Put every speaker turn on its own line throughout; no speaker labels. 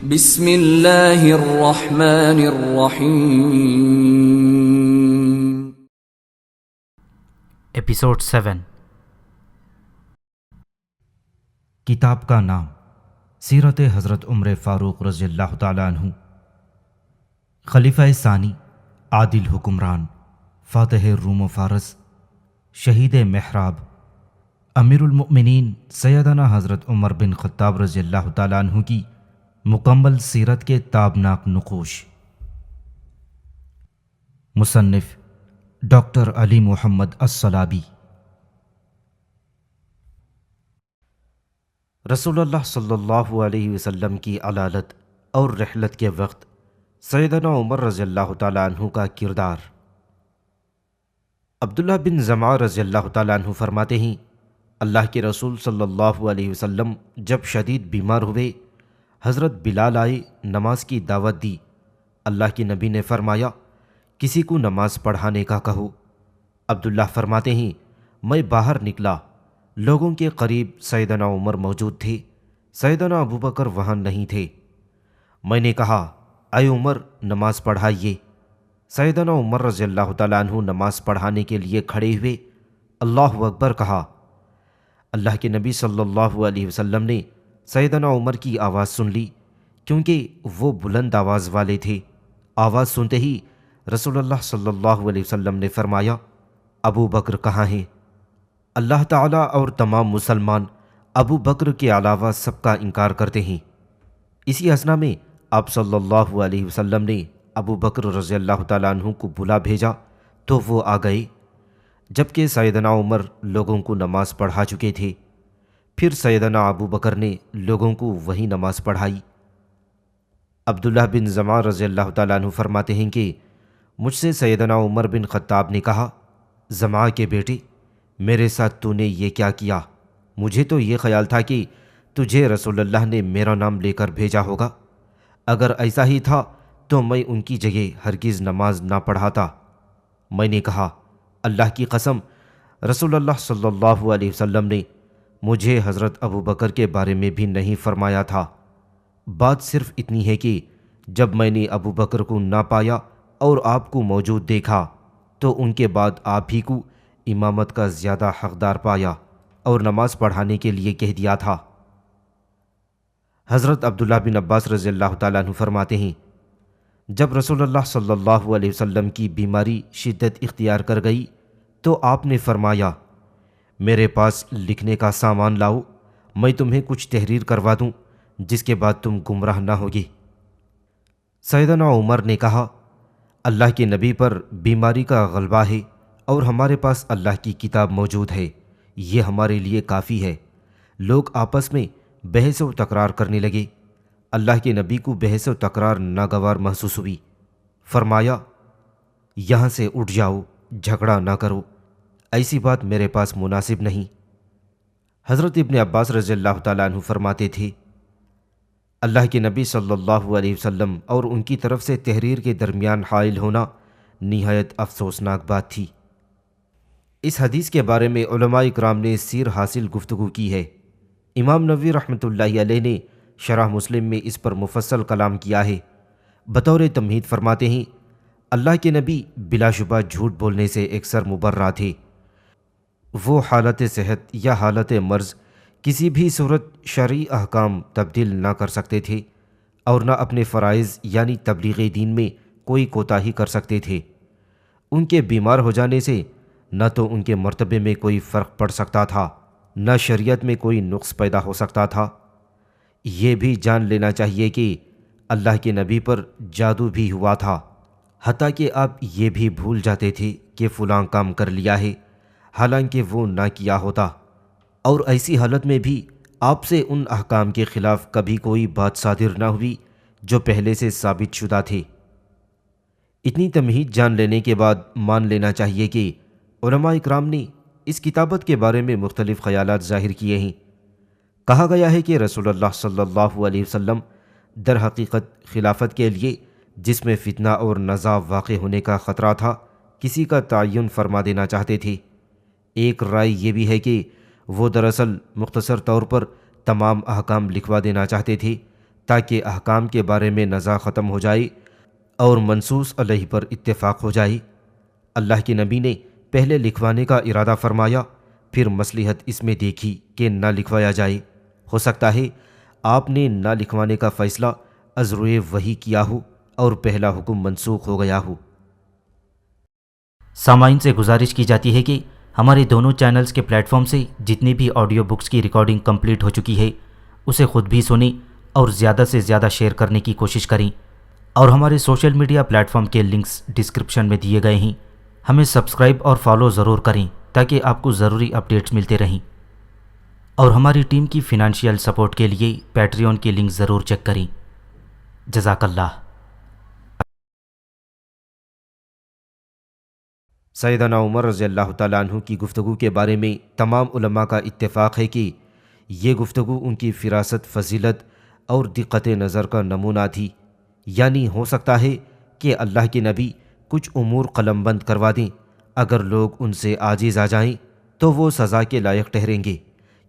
بسم اللہ الرحمن الرحیم۔
ایپیسوڈ 7۔ کتاب کا نام سیرت حضرت عمر فاروق رضی اللہ تعالیٰ عنہ، خلیفہ ثانی، عادل حکمران، فاتح روم و فارس، شہید محراب، امیر المؤمنین سیدنا حضرت عمر بن خطاب رضی اللہ تعالیٰ عنہ کی مکمل سیرت کے تابناک نقوش۔ مصنف ڈاکٹر علی محمد الصلابی۔ رسول اللہ صلی اللہ علیہ وسلم کی علالت اور رحلت کے وقت سیدنا عمر رضی اللہ تعالیٰ عنہ کا کردار۔ عبداللہ بن زمعہ رضی اللہ تعالیٰ عنہ فرماتے ہیں، اللہ کے رسول صلی اللہ علیہ وسلم جب شدید بیمار ہوئے، حضرت بلال آئے، نماز کی دعوت دی۔ اللہ کے نبی نے فرمایا، کسی کو نماز پڑھانے کا کہو۔ عبداللہ فرماتے ہیں، میں باہر نکلا، لوگوں کے قریب سیدنا عمر موجود تھے، سیدنا ابوبکر وہاں نہیں تھے۔ میں نے کہا، اے عمر، نماز پڑھائیے۔ سیدنا عمر رضی اللہ تعالیٰ عنہ نماز پڑھانے کے لیے کھڑے ہوئے، اللہ اکبر کہا۔ اللہ کے نبی صلی اللہ علیہ وسلم نے سیدنا عمر کی آواز سن لی، کیونکہ وہ بلند آواز والے تھے۔ آواز سنتے ہی رسول اللہ صلی اللہ علیہ وسلم نے فرمایا، ابو بکر کہاں ہیں؟ اللہ تعالیٰ اور تمام مسلمان ابو بکر کے علاوہ سب کا انکار کرتے ہیں۔ اسی اثنا میں آپ صلی اللہ علیہ وسلم نے ابو بکر رضی اللہ تعالیٰ عنہ کو بلا بھیجا تو وہ آ گئے، جبکہ سیدنا عمر لوگوں کو نماز پڑھا چکے تھے۔ پھر سیدنا ابو بکر نے لوگوں کو وہی نماز پڑھائی۔ عبداللہ بن زمعہ رضی اللہ تعالیٰ عنہ فرماتے ہیں کہ مجھ سے سیدنا عمر بن خطاب نے کہا، زمعہ کے بیٹے، میرے ساتھ تو نے یہ کیا کیا؟ مجھے تو یہ خیال تھا کہ تجھے رسول اللہ نے میرا نام لے کر بھیجا ہوگا۔ اگر ایسا ہی تھا تو میں ان کی جگہ ہرگز نماز نہ پڑھاتا۔ میں نے کہا، اللہ کی قسم، رسول اللہ صلی اللہ علیہ وسلم نے مجھے حضرت ابو بکر کے بارے میں بھی نہیں فرمایا تھا۔ بات صرف اتنی ہے کہ جب میں نے ابو بکر کو نہ پایا اور آپ کو موجود دیکھا تو ان کے بعد آپ ہی کو امامت کا زیادہ حقدار پایا اور نماز پڑھانے کے لیے کہہ دیا تھا۔ حضرت عبداللہ بن عباس رضی اللہ تعالیٰ عنہ فرماتے ہیں، جب رسول اللہ صلی اللہ علیہ وسلم کی بیماری شدت اختیار کر گئی تو آپ نے فرمایا، میرے پاس لکھنے کا سامان لاؤ، میں تمہیں کچھ تحریر کروا دوں جس کے بعد تم گمراہ نہ ہوگے۔ سیدنا عمر نے کہا، اللہ کے نبی پر بیماری کا غلبہ ہے اور ہمارے پاس اللہ کی کتاب موجود ہے، یہ ہمارے لیے کافی ہے۔ لوگ آپس میں بحث و تکرار کرنے لگے۔ اللہ کے نبی کو بحث و تکرار ناگوار محسوس ہوئی۔ فرمایا، یہاں سے اٹھ جاؤ، جھگڑا نہ کرو، ایسی بات میرے پاس مناسب نہیں۔ حضرت ابن عباس رضی اللہ تعالیٰ عنہ فرماتے تھے، اللہ کے نبی صلی اللہ علیہ وسلم اور ان کی طرف سے تحریر کے درمیان حائل ہونا نہایت افسوسناک بات تھی۔ اس حدیث کے بارے میں علماء اکرام نے سیر حاصل گفتگو کی ہے۔ امام نووی رحمۃ اللہ علیہ نے شرح مسلم میں اس پر مفصل کلام کیا ہے۔ بطور تمہید فرماتے ہیں، اللہ کے نبی بلا شبہ جھوٹ بولنے سے اکثر مبرہ تھے۔ وہ حالت صحت یا حالت مرض کسی بھی صورت شرعی احکام تبدیل نہ کر سکتے تھے اور نہ اپنے فرائض یعنی تبلیغ دین میں کوئی کوتاہی کر سکتے تھے۔ ان کے بیمار ہو جانے سے نہ تو ان کے مرتبے میں کوئی فرق پڑ سکتا تھا، نہ شریعت میں کوئی نقص پیدا ہو سکتا تھا۔ یہ بھی جان لینا چاہیے کہ اللہ کے نبی پر جادو بھی ہوا تھا، حتیٰ کہ آپ یہ بھی بھول جاتے تھے کہ فلاں کام کر لیا ہے، حالانکہ وہ نہ کیا ہوتا، اور ایسی حالت میں بھی آپ سے ان احکام کے خلاف کبھی کوئی بات صادر نہ ہوئی جو پہلے سے ثابت شدہ تھے۔ اتنی تمہید جان لینے کے بعد مان لینا چاہیے کہ علماء اکرام نے اس کتابت کے بارے میں مختلف خیالات ظاہر کیے ہیں۔ کہا گیا ہے کہ رسول اللہ صلی اللہ علیہ وسلم در حقیقت خلافت کے لیے جس میں فتنہ اور نزاع واقع ہونے کا خطرہ تھا کسی کا تعین فرما دینا چاہتے تھے۔ ایک رائے یہ بھی ہے کہ وہ دراصل مختصر طور پر تمام احکام لکھوا دینا چاہتے تھے تاکہ احکام کے بارے میں نزاع ختم ہو جائے اور منصوص علیہ پر اتفاق ہو جائے۔ اللہ کے نبی نے پہلے لکھوانے کا ارادہ فرمایا، پھر مصلحت اس میں دیکھی کہ نہ لکھوایا جائے۔ ہو سکتا ہے آپ نے نہ لکھوانے کا فیصلہ از روئے وحی کیا ہو اور پہلا حکم منسوخ ہو گیا ہو۔
سامعین سے گزارش کی جاتی ہے کہ ہمارے دونوں چینلز کے پلیٹ فارم سے جتنی بھی آڈیو بکس کی ریکارڈنگ کمپلیٹ ہو چکی ہے اسے خود بھی سنیں اور زیادہ سے زیادہ شیئر کرنے کی کوشش کریں، اور ہمارے سوشل میڈیا پلیٹ فارم کے لنکس ڈسکرپشن میں دیے گئے ہیں۔ ہمیں سبسکرائب اور فالو ضرور کریں تاکہ آپ کو ضروری اپڈیٹس ملتے رہیں، اور ہماری ٹیم کی فنانشیل سپورٹ کے لیے پیٹریون کی لنک ضرور چیک کریں۔ جزاک اللہ۔
سیدنا عمر رضی اللہ تعالیٰ عنہ کی گفتگو کے بارے میں تمام علماء کا اتفاق ہے کہ یہ گفتگو ان کی فراست، فضیلت اور دقت نظر کا نمونہ تھی، یعنی ہو سکتا ہے کہ اللہ کے نبی کچھ امور قلم بند کروا دیں، اگر لوگ ان سے عاجز آ جائیں تو وہ سزا کے لائق ٹھہریں گے،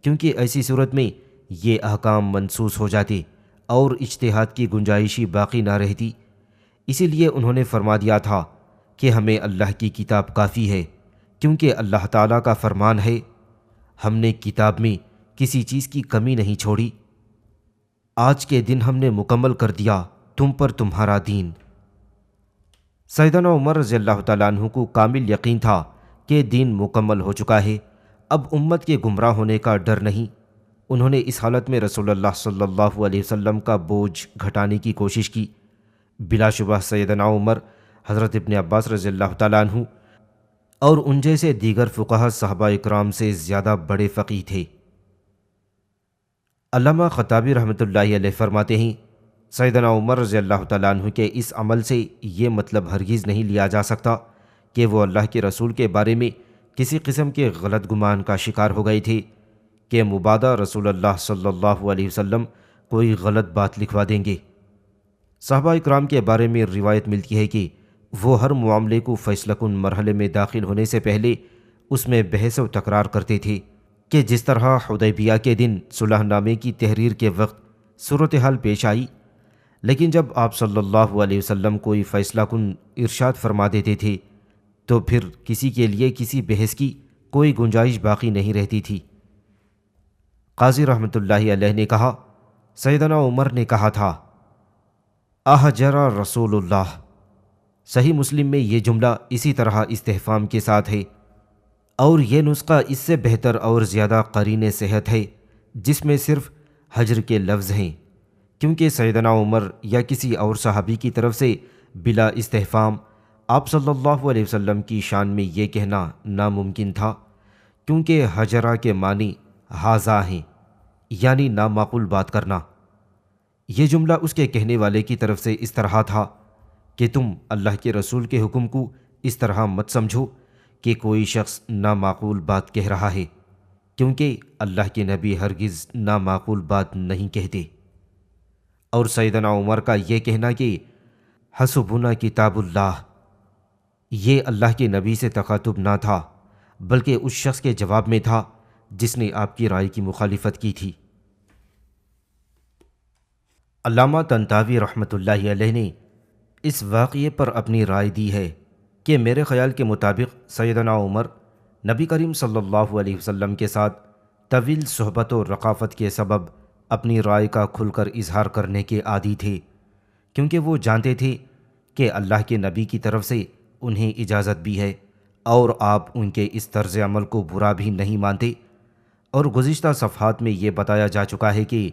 کیونکہ ایسی صورت میں یہ احکام منسوخ ہو جاتے اور اجتہاد کی گنجائش باقی نہ رہتی۔ اسی لیے انہوں نے فرما دیا تھا کہ ہمیں اللہ کی کتاب کافی ہے، کیونکہ اللہ تعالیٰ کا فرمان ہے، ہم نے کتاب میں کسی چیز کی کمی نہیں چھوڑی، آج کے دن ہم نے مکمل کر دیا تم پر تمہارا دین۔ سیدنا عمر رضی اللہ تعالیٰ عنہ کو کامل یقین تھا کہ دین مکمل ہو چکا ہے، اب امت کے گمراہ ہونے کا ڈر نہیں۔ انہوں نے اس حالت میں رسول اللہ صلی اللہ علیہ وسلم کا بوجھ گھٹانے کی کوشش کی۔ بلا شبہ سیدنا عمر حضرت ابن عباس رضی اللہ تعالیٰ عنہ اور ان جیسے دیگر فقہا صحابہ اکرام سے زیادہ بڑے فقیہ تھے۔ علامہ خطابی رحمۃ اللہ علیہ فرماتے ہیں، سیدنا عمر رضی اللہ تعالیٰ عنہ کے اس عمل سے یہ مطلب ہرگز نہیں لیا جا سکتا کہ وہ اللہ کے رسول کے بارے میں کسی قسم کے غلط گمان کا شکار ہو گئے تھے کہ مبادا رسول اللہ صلی اللہ علیہ وسلم کوئی غلط بات لکھوا دیں گے۔ صحابہ اکرام کے بارے میں روایت ملتی ہے کہ وہ ہر معاملے کو فیصلہ کن مرحلے میں داخل ہونے سے پہلے اس میں بحث و تکرار کرتے تھے، کہ جس طرح حدیبیہ کے دن صلح نامے کی تحریر کے وقت صورتحال پیش آئی، لیکن جب آپ صلی اللہ علیہ وسلم کوئی فیصلہ کن ارشاد فرما دیتے تھے تو پھر کسی کے لیے کسی بحث کی کوئی گنجائش باقی نہیں رہتی تھی۔ قاضی رحمۃ اللہ علیہ نے کہا، سیدنا عمر نے کہا تھا، احجر رسول اللہ۔ صحیح مسلم میں یہ جملہ اسی طرح استفہام کے ساتھ ہے، اور یہ نسخہ اس سے بہتر اور زیادہ قرین صحت ہے جس میں صرف حجر کے لفظ ہیں، کیونکہ سیدنا عمر یا کسی اور صحابی کی طرف سے بلا استفہام آپ صلی اللہ علیہ وسلم کی شان میں یہ کہنا ناممکن تھا، کیونکہ حجرہ کے معنی حاضہ ہیں، یعنی نامعقول بات کرنا۔ یہ جملہ اس کے کہنے والے کی طرف سے اس طرح تھا کہ تم اللہ کے رسول کے حکم کو اس طرح مت سمجھو کہ کوئی شخص نامعقول بات کہہ رہا ہے، کیونکہ اللہ کے نبی ہرگز نامعقول بات نہیں کہتے۔ اور سیدنا عمر کا یہ کہنا کہ حسبنا کتاب اللہ، یہ اللہ کے نبی سے تخاطب نہ تھا بلکہ اس شخص کے جواب میں تھا جس نے آپ کی رائے کی مخالفت کی تھی۔ علامہ طنطاوی رحمۃ اللہ علیہ نے اس واقعے پر اپنی رائے دی ہے کہ میرے خیال کے مطابق سیدنا عمر نبی کریم صلی اللہ علیہ وسلم کے ساتھ طویل صحبت و رقافت کے سبب اپنی رائے کا کھل کر اظہار کرنے کے عادی تھے، کیونکہ وہ جانتے تھے کہ اللہ کے نبی کی طرف سے انہیں اجازت بھی ہے اور آپ ان کے اس طرز عمل کو برا بھی نہیں مانتے۔ اور گزشتہ صفحات میں یہ بتایا جا چکا ہے کہ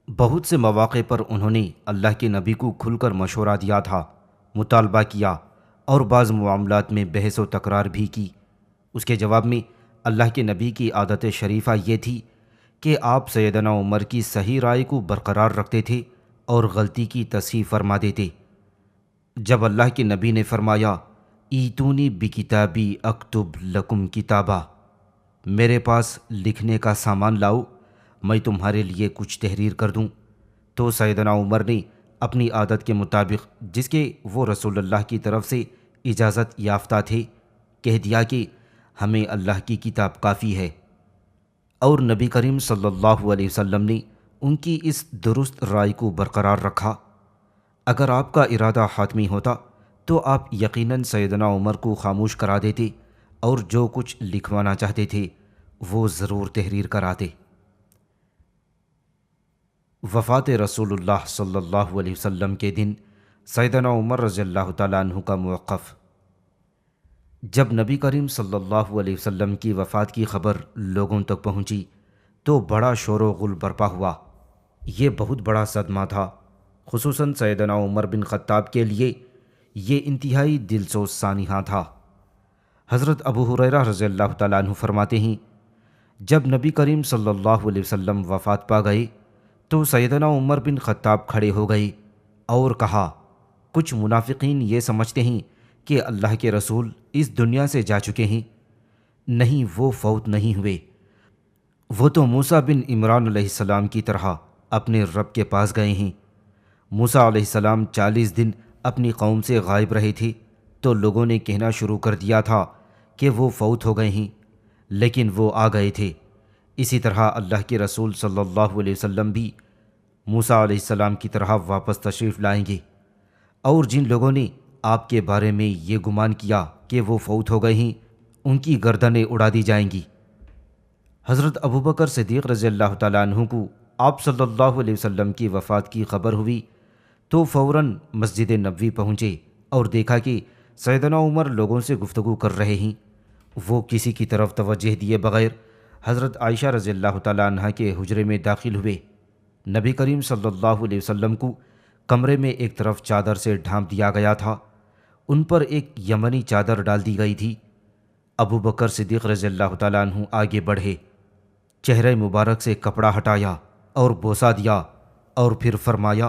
بہت سے مواقع پر انہوں نے اللہ کے نبی کو کھل کر مشورہ دیا تھا، مطالبہ کیا اور بعض معاملات میں بحث و تکرار بھی کی۔ اس کے جواب میں اللہ کے نبی کی عادت شریفہ یہ تھی کہ آپ سیدنا عمر کی صحیح رائے کو برقرار رکھتے تھے اور غلطی کی تصحیح فرما دیتے۔ جب اللہ کے نبی نے فرمایا، ایتونی بکتابی اکتب لکم کتابا، میرے پاس لکھنے کا سامان لاؤ، میں تمہارے لیے کچھ تحریر کر دوں، تو سیدنا عمر نے اپنی عادت کے مطابق، جس کے وہ رسول اللہ کی طرف سے اجازت یافتہ تھے، کہہ دیا کہ ہمیں اللہ کی کتاب کافی ہے۔ اور نبی کریم صلی اللہ علیہ وسلم نے ان کی اس درست رائے کو برقرار رکھا۔ اگر آپ کا ارادہ حاتمی ہوتا تو آپ یقیناً سیدنا عمر کو خاموش کرا دیتے اور جو کچھ لکھوانا چاہتے تھے وہ ضرور تحریر کراتے۔ وفات رسول اللہ صلی اللہ علیہ وسلم کے دن سیدنا عمر رضی اللہ تعالیٰ عنہ کا موقف۔ جب نبی کریم صلی اللہ علیہ وسلم کی وفات کی خبر لوگوں تک پہنچی تو بڑا شور و غل برپا ہوا۔ یہ بہت بڑا صدمہ تھا، خصوصاً سیدنا عمر بن خطاب کے لیے یہ انتہائی دلسوز سانحہ تھا۔ حضرت ابو ہریرہ رضی اللہ تعالیٰ عنہ فرماتے ہیں، جب نبی کریم صلی اللہ علیہ وسلم وفات پا گئے تو سیدنا عمر بن خطاب کھڑے ہو گئے اور کہا، کچھ منافقین یہ سمجھتے ہیں کہ اللہ کے رسول اس دنیا سے جا چکے ہیں، نہیں، وہ فوت نہیں ہوئے، وہ تو موسیٰ بن عمران علیہ السلام کی طرح اپنے رب کے پاس گئے ہیں۔ موسیٰ علیہ السلام 40 دن اپنی قوم سے غائب رہے تھے تو لوگوں نے کہنا شروع کر دیا تھا کہ وہ فوت ہو گئے ہیں، لیکن وہ آ گئے تھے۔ اسی طرح اللہ کے رسول صلی اللہ علیہ وسلم بھی موسیٰ علیہ السلام کی طرح واپس تشریف لائیں گے، اور جن لوگوں نے آپ کے بارے میں یہ گمان کیا کہ وہ فوت ہو گئے ہیں ان کی گردنیں اڑا دی جائیں گی۔ حضرت ابوبکر صدیق رضی اللہ تعالیٰ عنہ کو آپ صلی اللہ علیہ وسلم کی وفات کی خبر ہوئی تو فوراً مسجد نبوی پہنچے اور دیکھا کہ سیدنا عمر لوگوں سے گفتگو کر رہے ہیں۔ وہ کسی کی طرف توجہ دیے بغیر حضرت عائشہ رضی اللہ تعالیٰ عنہ کے حجرے میں داخل ہوئے۔ نبی کریم صلی اللہ علیہ وسلم کو کمرے میں ایک طرف چادر سے ڈھانپ دیا گیا تھا، ان پر ایک یمنی چادر ڈال دی گئی تھی۔ ابو بکر صدیق رضی اللہ تعالیٰ عنہ آگے بڑھے، چہرے مبارک سے کپڑا ہٹایا اور بوسہ دیا اور پھر فرمایا،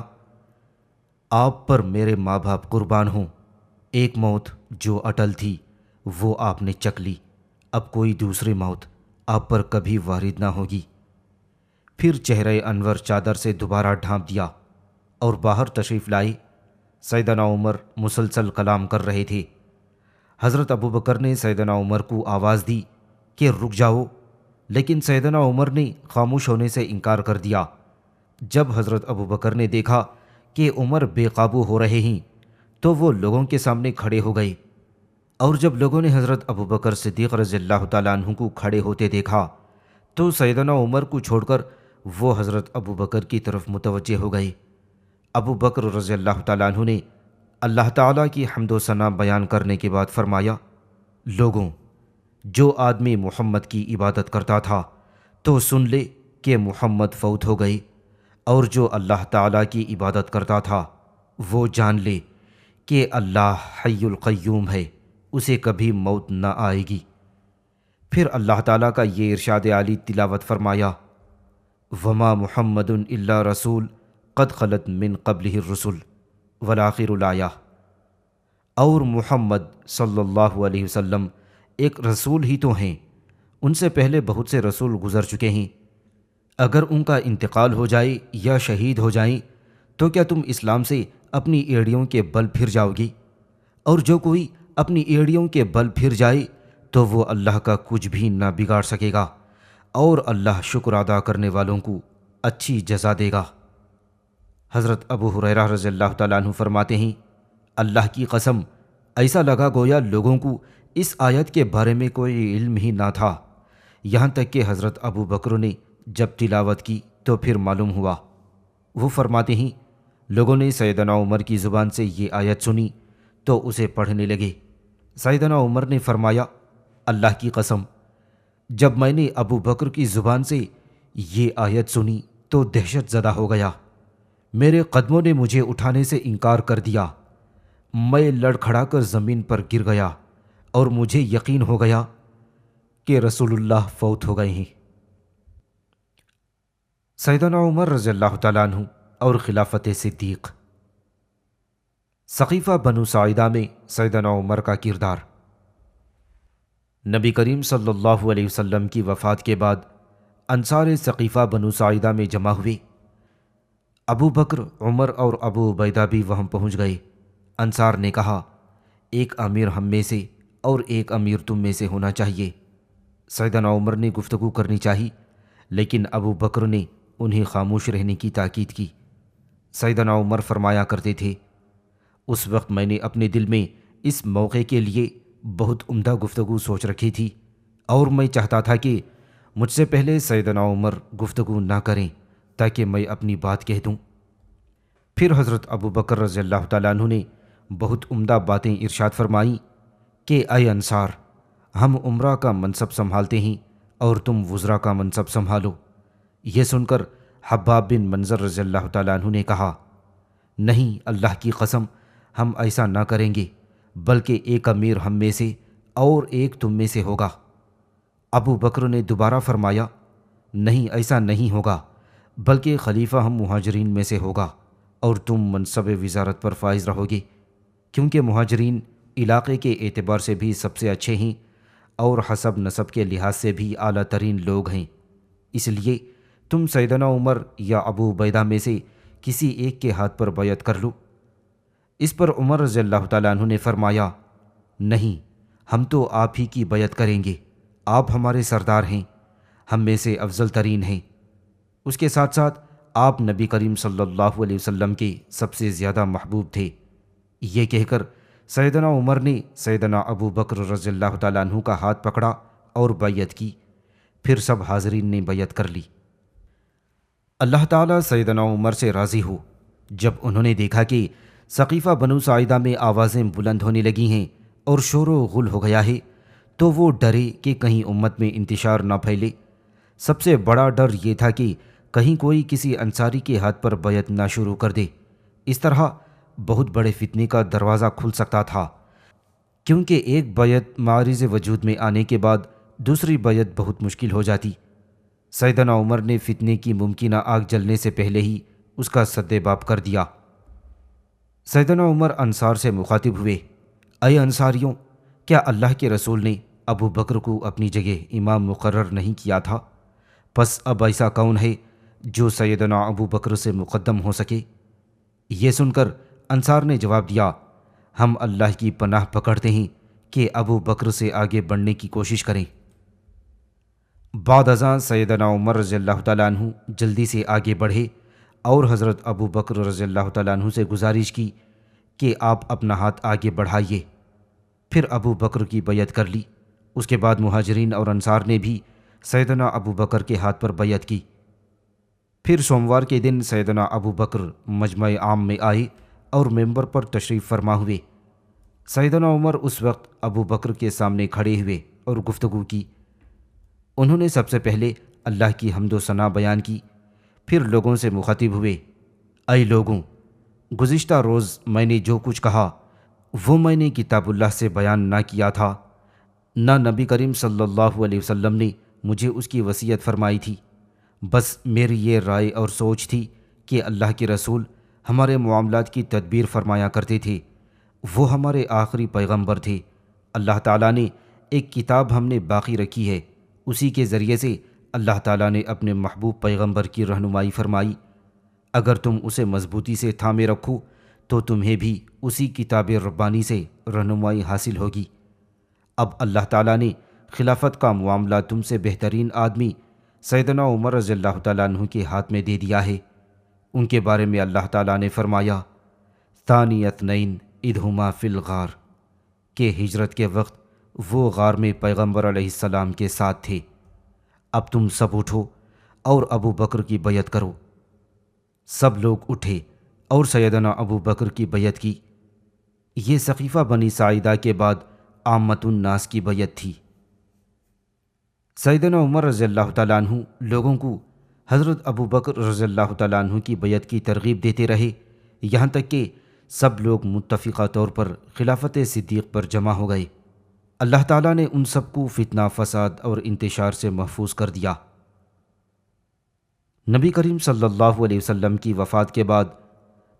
آپ پر میرے ماں باپ قربان ہوں، ایک موت جو اٹل تھی وہ آپ نے چکھ لی، اب کوئی دوسری موت آپ پر کبھی وارد نہ ہوگی۔ پھر چہرہ انور چادر سے دوبارہ ڈھانپ دیا اور باہر تشریف لائے۔ سیدنا عمر مسلسل کلام کر رہے تھے۔ حضرت ابوبکر نے سیدنا عمر کو آواز دی کہ رک جاؤ، لیکن سیدنا عمر نے خاموش ہونے سے انکار کر دیا۔ جب حضرت ابوبکر نے دیکھا کہ عمر بے قابو ہو رہے ہیں تو وہ لوگوں کے سامنے کھڑے ہو گئے، اور جب لوگوں نے حضرت ابوبکر صدیق رضی اللہ تعالیٰ عنہ کو کھڑے ہوتے دیکھا تو سیدنا عمر کو چھوڑ کر وہ حضرت ابوبکر کی طرف متوجہ ہو گئے۔ ابو بکر رضی اللہ تعالیٰ عنہ نے اللہ تعالیٰ کی حمد و ثنا بیان کرنے کے بعد فرمایا، لوگوں، جو آدمی محمد کی عبادت کرتا تھا تو سن لے کہ محمد فوت ہو گئے، اور جو اللہ تعالیٰ کی عبادت کرتا تھا وہ جان لے کہ اللہ حی القیوم ہے، اسے کبھی موت نہ آئے گی۔ پھر اللہ تعالیٰ کا یہ ارشاد عالی تلاوت فرمایا، وما محمد الا رسول قد خلت من قبلہ الرسل والآخر الآیہ، اور محمد صلی اللہ علیہ وسلم ایک رسول ہی تو ہیں، ان سے پہلے بہت سے رسول گزر چکے ہیں، اگر ان کا انتقال ہو جائے یا شہید ہو جائیں تو کیا تم اسلام سے اپنی ایڑیوں کے بل پھر جاؤ گی؟ اور جو کوئی اپنی ایڑیوں کے بل پھر جائے تو وہ اللہ کا کچھ بھی نہ بگاڑ سکے گا، اور اللہ شکر ادا کرنے والوں کو اچھی جزا دے گا۔ حضرت ابو ہریرہ رضی اللہ تعالیٰ عنہ فرماتے ہیں، اللہ کی قسم، ایسا لگا گویا لوگوں کو اس آیت کے بارے میں کوئی علم ہی نہ تھا، یہاں تک کہ حضرت ابو بکر نے جب تلاوت کی تو پھر معلوم ہوا۔ وہ فرماتے ہیں، لوگوں نے سیدنا عمر کی زبان سے یہ آیت سنی تو اسے پڑھنے لگے۔ سیدنا عمر نے فرمایا، اللہ کی قسم، جب میں نے ابو بکر کی زبان سے یہ آیت سنی تو دہشت زدہ ہو گیا، میرے قدموں نے مجھے اٹھانے سے انکار کر دیا، میں لڑکھڑا کر زمین پر گر گیا اور مجھے یقین ہو گیا کہ رسول اللہ فوت ہو گئے ہیں۔ سیدنا عمر رضی اللہ تعالیٰ عنہ اور خلافت صدیق۔ سقیفہ بنو ساعدہ میں سیدنا عمر کا کردار۔ نبی کریم صلی اللہ علیہ وسلم کی وفات کے بعد انصار سقیفہ بنو ساعدہ میں جمع ہوئے۔ ابو بکر، عمر اور ابو عبیدہ بھی وہاں پہنچ گئے۔ انصار نے کہا، ایک امیر ہم میں سے اور ایک امیر تم میں سے ہونا چاہیے۔ سیدنا عمر نے گفتگو کرنی چاہی، لیکن ابو بکر نے انہیں خاموش رہنے کی تاکید کی۔ سیدنا عمر فرمایا کرتے تھے، اس وقت میں نے اپنے دل میں اس موقع کے لیے بہت عمدہ گفتگو سوچ رکھی تھی، اور میں چاہتا تھا کہ مجھ سے پہلے سیدنا عمر گفتگو نہ کریں تاکہ میں اپنی بات کہہ دوں۔ پھر حضرت ابو بکر رضی اللہ تعالیٰ عنہ نے بہت عمدہ باتیں ارشاد فرمائیں کہ اے انصار، ہم عمرہ کا منصب سنبھالتے ہیں اور تم وزراء کا منصب سنبھالو۔ یہ سن کر حباب بن منظر رضی اللہ تعالیٰ عنہ نے کہا، نہیں، اللہ کی قسم، ہم ایسا نہ کریں گے، بلکہ ایک امیر ہم میں سے اور ایک تم میں سے ہوگا۔ ابو بکر نے دوبارہ فرمایا، نہیں، ایسا نہیں ہوگا، بلکہ خلیفہ ہم مہاجرین میں سے ہوگا اور تم منصب وزارت پر فائز رہو گے، کیونکہ مہاجرین علاقے کے اعتبار سے بھی سب سے اچھے ہیں اور حسب نسب کے لحاظ سے بھی اعلیٰ ترین لوگ ہیں، اس لیے تم سیدنا عمر یا ابو عبیدہ میں سے کسی ایک کے ہاتھ پر بیعت کر لو۔ اس پر عمر رضی اللہ تعالیٰ عنہ نے فرمایا، نہیں، ہم تو آپ ہی کی بیعت کریں گے، آپ ہمارے سردار ہیں، ہم میں سے افضل ترین ہیں۔ اس کے ساتھ ساتھ آپ نبی کریم صلی اللہ علیہ وسلم کے سب سے زیادہ محبوب تھے۔ یہ کہہ کر سیدنا عمر نے سیدنا ابو بکر رضی اللہ تعالیٰ عنہ کا ہاتھ پکڑا اور بیعت کی۔ پھر سب حاضرین نے بیعت کر لی۔ اللہ تعالیٰ سیدنا عمر سے راضی ہو جب انہوں نے دیکھا کہ ثقیفہ بنو ساعدہ میں آوازیں بلند ہونے لگی ہیں اور شور و غل ہو گیا ہے، تو وہ ڈرے کہ کہیں امت میں انتشار نہ پھیلے۔ سب سے بڑا ڈر یہ تھا کہ کہیں کوئی کسی انصاری کے ہاتھ پر بیعت نہ شروع کر دے، اس طرح بہت بڑے فتنے کا دروازہ کھل سکتا تھا، کیونکہ ایک بیعت معرض وجود میں آنے کے بعد دوسری بیعت بہت مشکل ہو جاتی۔ سیدنا عمر نے فتنے کی ممکنہ آگ جلنے سے پہلے ہی اس کا سدباب کر دیا۔ سیدنا عمر انصار سے مخاطب ہوئے، اے انصاریوں، کیا اللہ کے رسول نے ابو بکر کو اپنی جگہ امام مقرر نہیں کیا تھا؟ پس اب ایسا کون ہے جو سیدنا ابو بکر سے مقدم ہو سکے؟ یہ سن کر انصار نے جواب دیا، ہم اللہ کی پناہ پکڑتے ہیں کہ ابو بکر سے آگے بڑھنے کی کوشش کریں۔ بعد ازاں سیدنا عمر رضی اللہ تعالیٰ عنہ جلدی سے آگے بڑھے اور حضرت ابو بکر رضی اللہ تعالیٰ عنہ سے گزارش کی کہ آپ اپنا ہاتھ آگے بڑھائیے۔ پھر ابو بکر کی بیعت کر لی۔ اس کے بعد مہاجرین اور انصار نے بھی سیدنا ابو بکر کے ہاتھ پر بیعت کی۔ پھر سوموار کے دن سیدنا ابو بکر مجمع عام میں آئے اور ممبر پر تشریف فرما ہوئے۔ سیدنا عمر اس وقت ابو بکر کے سامنے کھڑے ہوئے اور گفتگو کی۔ انہوں نے سب سے پہلے اللہ کی حمد و ثنا بیان کی، پھر لوگوں سے مخاطب ہوئے، اے لوگوں، گزشتہ روز میں نے جو کچھ کہا وہ میں نے کتاب اللہ سے بیان نہ کیا تھا، نہ نبی کریم صلی اللہ علیہ وسلم نے مجھے اس کی وصیت فرمائی تھی، بس میری یہ رائے اور سوچ تھی کہ اللہ کے رسول ہمارے معاملات کی تدبیر فرمایا کرتے تھے، وہ ہمارے آخری پیغمبر تھے۔ اللہ تعالیٰ نے ایک کتاب ہم نے باقی رکھی ہے، اسی کے ذریعے سے اللہ تعالیٰ نے اپنے محبوب پیغمبر کی رہنمائی فرمائی۔ اگر تم اسے مضبوطی سے تھامے رکھو تو تمہیں بھی اسی کتاب ربانی سے رہنمائی حاصل ہوگی۔ اب اللہ تعالیٰ نے خلافت کا معاملہ تم سے بہترین آدمی سیدنا عمر رضی اللہ تعالیٰ عنہ کے ہاتھ میں دے دیا ہے۔ ان کے بارے میں اللہ تعالیٰ نے فرمایا، ثانی اثنین اذ ہما فی الغار، کہ ہجرت کے وقت وہ غار میں پیغمبر علیہ السلام کے ساتھ تھے۔ اب تم سب اٹھو اور ابو بکر کی بیعت کرو۔ سب لوگ اٹھے اور سیدنا ابو بکر کی بیعت کی۔ یہ ثقیفہ بنی ساعدہ کے بعد عامت الناس کی بیعت تھی۔ سیدنا عمر رضی اللہ تعالیٰ عنہ لوگوں کو حضرت ابو بکر رضی اللہ تعالیٰ عنہ کی بیعت کی ترغیب دیتے رہے، یہاں تک کہ سب لوگ متفقہ طور پر خلافت صدیق پر جمع ہو گئے۔ اللہ تعالیٰ نے ان سب کو فتنہ، فساد اور انتشار سے محفوظ کر دیا۔ نبی کریم صلی اللہ علیہ وسلم کی وفات کے بعد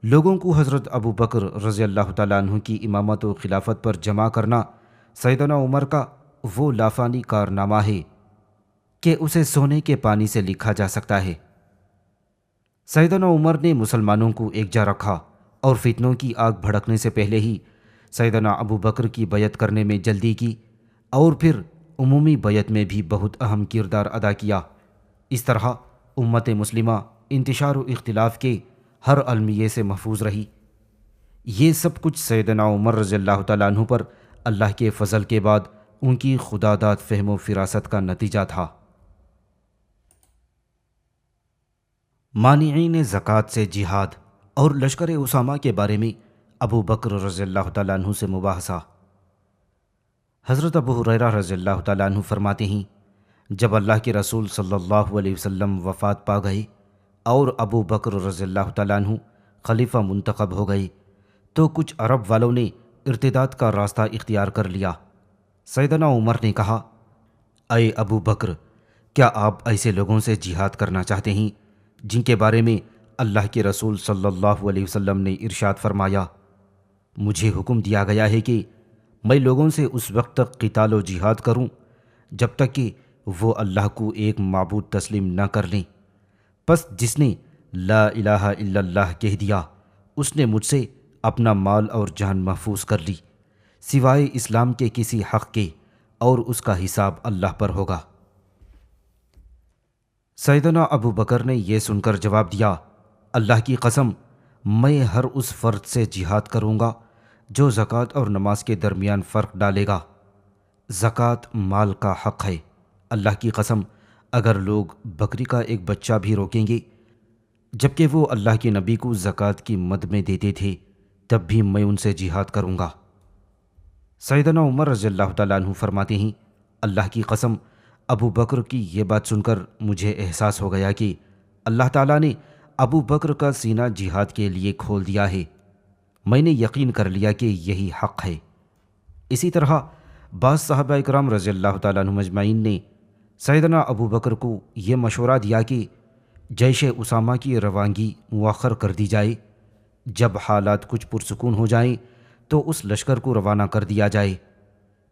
لوگوں کو حضرت ابو بکر رضی اللہ تعالیٰ عنہ کی امامت و خلافت پر جمع کرنا سیدنا عمر کا وہ لافانی کارنامہ ہے کہ اسے سونے کے پانی سے لکھا جا سکتا ہے۔ سیدنا عمر نے مسلمانوں کو ایک جا رکھا اور فتنوں کی آگ بھڑکنے سے پہلے ہی سیدنا ابو بکر کی بیعت کرنے میں جلدی کی اور پھر عمومی بیعت میں بھی بہت اہم کردار ادا کیا۔ اس طرح امت مسلمہ انتشار و اختلاف کے ہر المیے سے محفوظ رہی۔ یہ سب کچھ سیدنا عمر رضی اللہ تعالیٰ عنہ پر اللہ کے فضل کے بعد ان کی خداداد فہم و فراست کا نتیجہ تھا۔ مانعین زکوٰۃ سے جہاد اور لشکر اسامہ کے بارے میں ابو بکر رضی اللہ تعالیٰ عنہ سے مباحثہ۔ حضرت ابو ہریرہ رضی اللہ تعالیٰ عنہ فرماتے ہیں، جب اللہ کے رسول صلی اللہ علیہ وسلم وفات پا گئے اور ابو بکر رضی اللہ تعالیٰ عنہ خلیفہ منتخب ہو گئے تو کچھ عرب والوں نے ارتداد کا راستہ اختیار کر لیا۔ سیدنا عمر نے کہا، اے ابو بکر، کیا آپ ایسے لوگوں سے جہاد کرنا چاہتے ہیں جن کے بارے میں اللہ کے رسول صلی اللہ علیہ وسلم نے ارشاد فرمایا، مجھے حکم دیا گیا ہے کہ میں لوگوں سے اس وقت تک قتال و جہاد کروں جب تک کہ وہ اللہ کو ایک معبود تسلیم نہ کر لیں، پس جس نے لا الہ الا اللہ کہہ دیا اس نے مجھ سے اپنا مال اور جان محفوظ کر لی سوائے اسلام کے کسی حق کے، اور اس کا حساب اللہ پر ہوگا۔ سیدنا ابو بکر نے یہ سن کر جواب دیا، اللہ کی قسم، میں ہر اس فرد سے جہاد کروں گا جو زکوٰۃ اور نماز کے درمیان فرق ڈالے گا۔ زکوٰۃ مال کا حق ہے، اللہ کی قسم اگر لوگ بکری کا ایک بچہ بھی روکیں گے جبکہ وہ اللہ کے نبی کو زکوٰۃ کی مد میں دیتے تھے تب بھی میں ان سے جہاد کروں گا۔ سیدنا عمر رضی اللہ تعالیٰ عنہ فرماتے ہیں، اللہ کی قسم ابو بکر کی یہ بات سن کر مجھے احساس ہو گیا کہ اللہ تعالیٰ نے ابو بکر کا سینہ جہاد کے لیے کھول دیا ہے۔ میں نے یقین کر لیا کہ یہی حق ہے۔ اسی طرح بعض صحابہ اکرام رضی اللہ تعالیٰ عنہ مجمعین نے سیدنا ابو بکر کو یہ مشورہ دیا کہ جیش اسامہ کی روانگی مؤخر کر دی جائے، جب حالات کچھ پرسکون ہو جائیں تو اس لشکر کو روانہ کر دیا جائے۔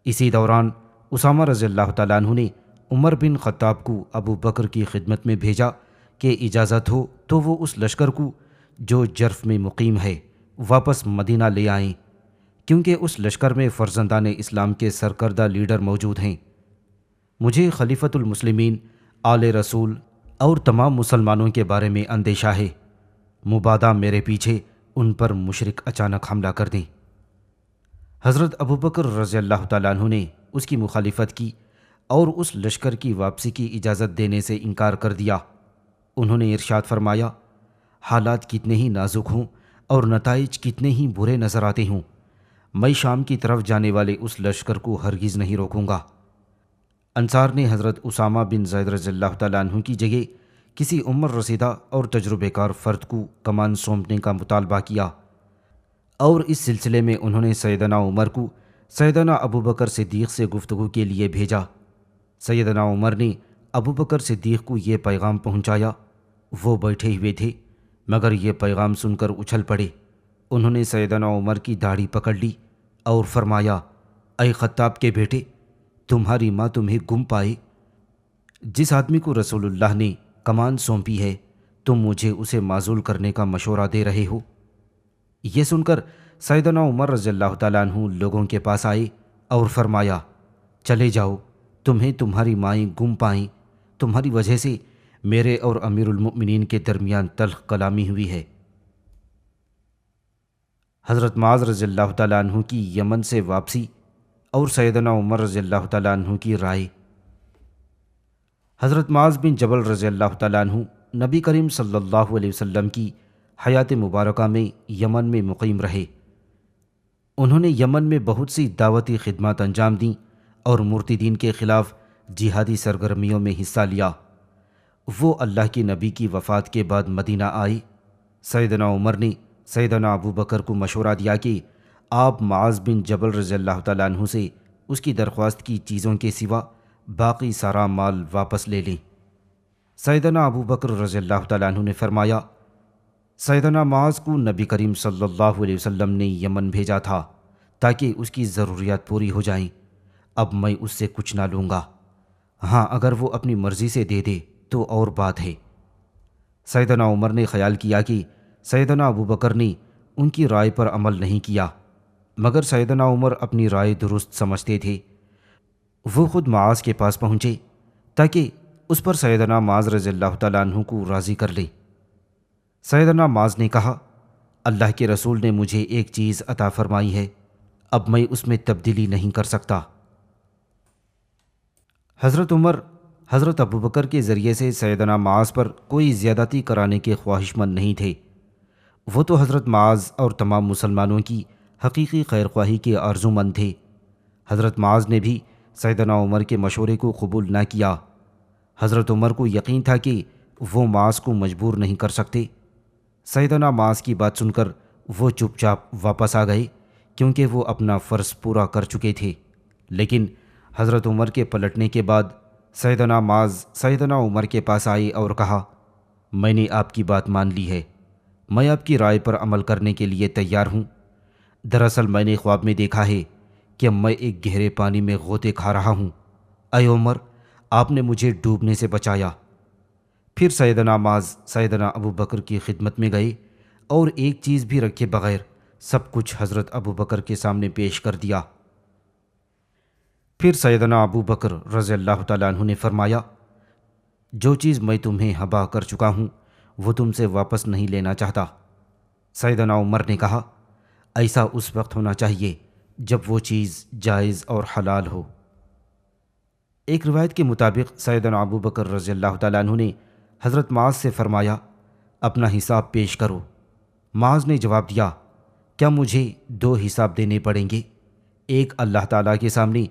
اسی دوران اسامہ رضی اللہ تعالیٰ عنہ نے عمر بن خطاب کو ابو بکر کی خدمت میں بھیجا کہ اجازت ہو تو وہ اس لشکر کو جو جرف میں مقیم ہے واپس مدینہ لے آئیں، کیونکہ اس لشکر میں فرزندان اسلام کے سرکردہ لیڈر موجود ہیں۔ مجھے خلیفۃ المسلمین، آل رسول اور تمام مسلمانوں کے بارے میں اندیشہ ہے، مبادا میرے پیچھے ان پر مشرک اچانک حملہ کر دیں۔ حضرت ابو بکر رضی اللہ تعالیٰ عنہ نے اس کی مخالفت کی اور اس لشکر کی واپسی کی اجازت دینے سے انکار کر دیا۔ انہوں نے ارشاد فرمایا، حالات کتنے ہی نازک ہوں اور نتائج کتنے ہی برے نظر آتے ہوں، میں شام کی طرف جانے والے اس لشکر کو ہرگز نہیں روکوں گا۔ انصار نے حضرت اسامہ بن زید رضی اللہ تعالیٰ عنہ کی جگہ کسی عمر رسیدہ اور تجربے کار فرد کو کمان سونپنے کا مطالبہ کیا، اور اس سلسلے میں انہوں نے سیدنا عمر کو سیدنا ابو بکر صدیق سے گفتگو کے لیے بھیجا۔ سیدنا عمر نے ابو بکر صدیق کو یہ پیغام پہنچایا۔ وہ بیٹھے ہوئے تھے مگر یہ پیغام سن کر اچھل پڑے۔ انہوں نے سیدنا عمر کی داڑھی پکڑ لی اور فرمایا، اے خطاب کے بیٹے، تمہاری ماں تمہیں گم پائے، جس آدمی کو رسول اللہ نے کمان سونپی ہے تم مجھے اسے معزول کرنے کا مشورہ دے رہے ہو۔ یہ سن کر سیدنا عمر رضی اللہ تعالیٰ عنہ لوگوں کے پاس آئے اور فرمایا، چلے جاؤ، تمہیں تمہاری مائیں گم پائیں، تمہاری وجہ سے میرے اور امیر المؤمنین کے درمیان تلخ کلامی ہوئی ہے۔ حضرت معاذ رضی اللہ تعالیٰ عنہ کی یمن سے واپسی اور سیدنا عمر رضی اللہ تعالیٰ عنہ کی رائے۔ حضرت معاذ بن جبل رضی اللہ تعالیٰ عنہ نبی کریم صلی اللہ علیہ وسلم کی حیات مبارکہ میں یمن میں مقیم رہے۔ انہوں نے یمن میں بہت سی دعوتی خدمات انجام دیں اور مرتدین کے خلاف جہادی سرگرمیوں میں حصہ لیا۔ وہ اللہ کے نبی کی وفات کے بعد مدینہ آئے۔ سیدنا عمر نے سیدنا ابو بکر کو مشورہ دیا کہ آپ معاذ بن جبل رضی اللہ تعالیٰ عنہ سے اس کی درخواست کی چیزوں کے سوا باقی سارا مال واپس لے لیں۔ سیدنا ابو بکر رضی اللہ تعالیٰ عنہ نے فرمایا، سیدنا معاذ کو نبی کریم صلی اللہ علیہ وسلم نے یمن بھیجا تھا تاکہ اس کی ضروریات پوری ہو جائیں، اب میں اس سے کچھ نہ لوں گا، ہاں اگر وہ اپنی مرضی سے دے دے تو اور بات ہے۔ سیدنا عمر نے خیال کیا کہ سیدنا ابو بکر نے ان کی رائے پر عمل نہیں کیا، مگر سیدنا عمر اپنی رائے درست سمجھتے تھے۔ وہ خود معاذ کے پاس پہنچے تاکہ اس پر سیدنا معاذ رضی اللہ تعالیٰ عنہ کو راضی کر لے۔ سیدنا معاذ نے کہا، اللہ کے رسول نے مجھے ایک چیز عطا فرمائی ہے، اب میں اس میں تبدیلی نہیں کر سکتا۔ حضرت عمر حضرت ابوبکر کے ذریعے سے سیدنا معاذ پر کوئی زیادتی کرانے کے خواہش مند نہیں تھے۔ وہ تو حضرت معاذ اور تمام مسلمانوں کی حقیقی خیر خواہی کے آرزو مند تھے۔ حضرت معاذ نے بھی سیدنا عمر کے مشورے کو قبول نہ کیا۔ حضرت عمر کو یقین تھا کہ وہ معاذ کو مجبور نہیں کر سکتے۔ سیدنا معاذ کی بات سن کر وہ چپ چاپ واپس آ گئے، کیونکہ وہ اپنا فرض پورا کر چکے تھے۔ لیکن حضرت عمر کے پلٹنے کے بعد سیدنا معاذ سیدنا عمر کے پاس آئے اور کہا، میں نے آپ کی بات مان لی ہے، میں آپ کی رائے پر عمل کرنے کے لیے تیار ہوں۔ دراصل میں نے خواب میں دیکھا ہے کہ میں ایک گہرے پانی میں غوطے کھا رہا ہوں۔ اے عمر، آپ نے مجھے ڈوبنے سے بچایا۔ پھر سیدنا معاذ سیدنا ابوبکر کی خدمت میں گئے اور ایک چیز بھی رکھے بغیر سب کچھ حضرت ابوبکر کے سامنے پیش کر دیا۔ پھر سیدنا ابوبکر رضی اللہ تعالیٰ عنہ نے فرمایا، جو چیز میں تمہیں ہبا کر چکا ہوں وہ تم سے واپس نہیں لینا چاہتا۔ سیدنا عمر نے کہا، ایسا اس وقت ہونا چاہیے جب وہ چیز جائز اور حلال ہو۔ ایک روایت کے مطابق سیدنا ابوبکر رضی اللہ تعالیٰ عنہ نے حضرت معاذ سے فرمایا، اپنا حساب پیش کرو۔ معاذ نے جواب دیا، کیا مجھے 2 حساب دینے پڑیں گے، ایک اللہ تعالیٰ کے سامنے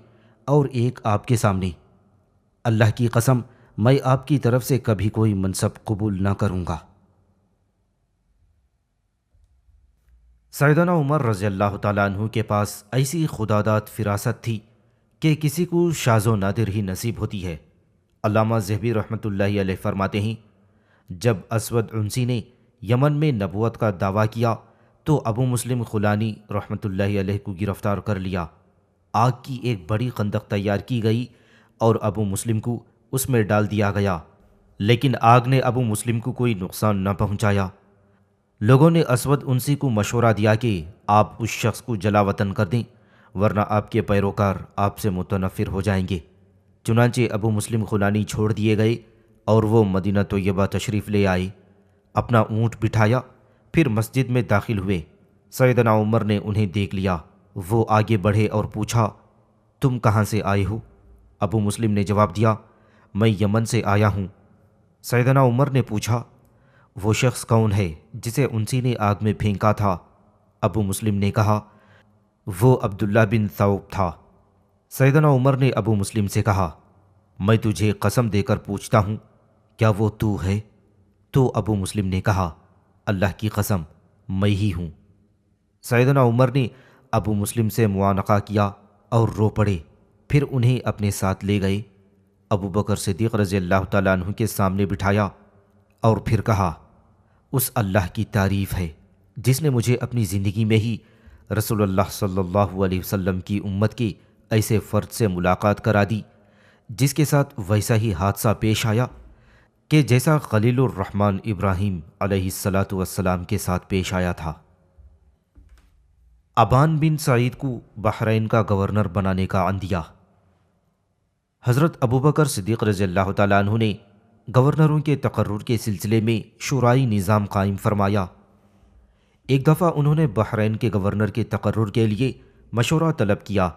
اور ایک آپ کے سامنے؟ اللہ کی قسم، میں آپ کی طرف سے کبھی کوئی منصب قبول نہ کروں گا۔ سیدنا عمر رضی اللہ تعالیٰ عنہ کے پاس ایسی خداداد فراست تھی کہ کسی کو شاذ و نادر ہی نصیب ہوتی ہے۔ علامہ ذہبی رحمۃ اللہ علیہ فرماتے ہیں، جب اسود عنسی نے یمن میں نبوت کا دعویٰ کیا تو ابو مسلم خولانی رحمۃ اللہ علیہ کو گرفتار کر لیا۔ آگ کی ایک بڑی خندق تیار کی گئی اور ابو مسلم کو اس میں ڈال دیا گیا، لیکن آگ نے ابو مسلم کو کوئی نقصان نہ پہنچایا۔ لوگوں نے اسود عنسی کو مشورہ دیا کہ آپ اس شخص کو جلا وطن کر دیں، ورنہ آپ کے پیروکار آپ سے متنفر ہو جائیں گے۔ چنانچہ ابو مسلم خولانی چھوڑ دیے گئے اور وہ مدینہ طیبہ تشریف لے آئے، اپنا اونٹ بٹھایا، پھر مسجد میں داخل ہوئے۔ سیدنا عمر نے انہیں دیکھ لیا، وہ آگے بڑھے اور پوچھا، تم کہاں سے آئے ہو؟ ابو مسلم نے جواب دیا، میں یمن سے آیا ہوں۔ سیدنا عمر نے پوچھا، وہ شخص کون ہے جسے عنسی نے آگ میں پھینکا تھا؟ ابو مسلم نے کہا، وہ عبداللہ بن ثوب تھا۔ سیدنا عمر نے ابو مسلم سے کہا، میں تجھے قسم دے کر پوچھتا ہوں، کیا وہ تو ہے؟ تو ابو مسلم نے کہا، اللہ کی قسم، میں ہی ہوں۔ سیدنا عمر نے ابو مسلم سے معانقہ کیا اور رو پڑے، پھر انہیں اپنے ساتھ لے گئے، ابو بکر صدیق رضی اللہ تعالیٰ عنہ کے سامنے بٹھایا اور پھر کہا، اس اللہ کی تعریف ہے جس نے مجھے اپنی زندگی میں ہی رسول اللہ صلی اللہ علیہ وسلم کی امت کے ایسے فرد سے ملاقات کرا دی جس کے ساتھ ویسا ہی حادثہ پیش آیا کہ جیسا خلیل الرحمن ابراہیم علیہ الصلاۃ والسلام کے ساتھ پیش آیا تھا۔ ابان بن سعید کو بحرین کا گورنر بنانے کا عندیہ۔ حضرت ابوبکر صدیق رضی اللہ تعالیٰ عنہ نے گورنروں کے تقرر کے سلسلے میں شورائی نظام قائم فرمایا۔ ایک دفعہ انہوں نے بحرین کے گورنر کے تقرر کے لیے مشورہ طلب کیا۔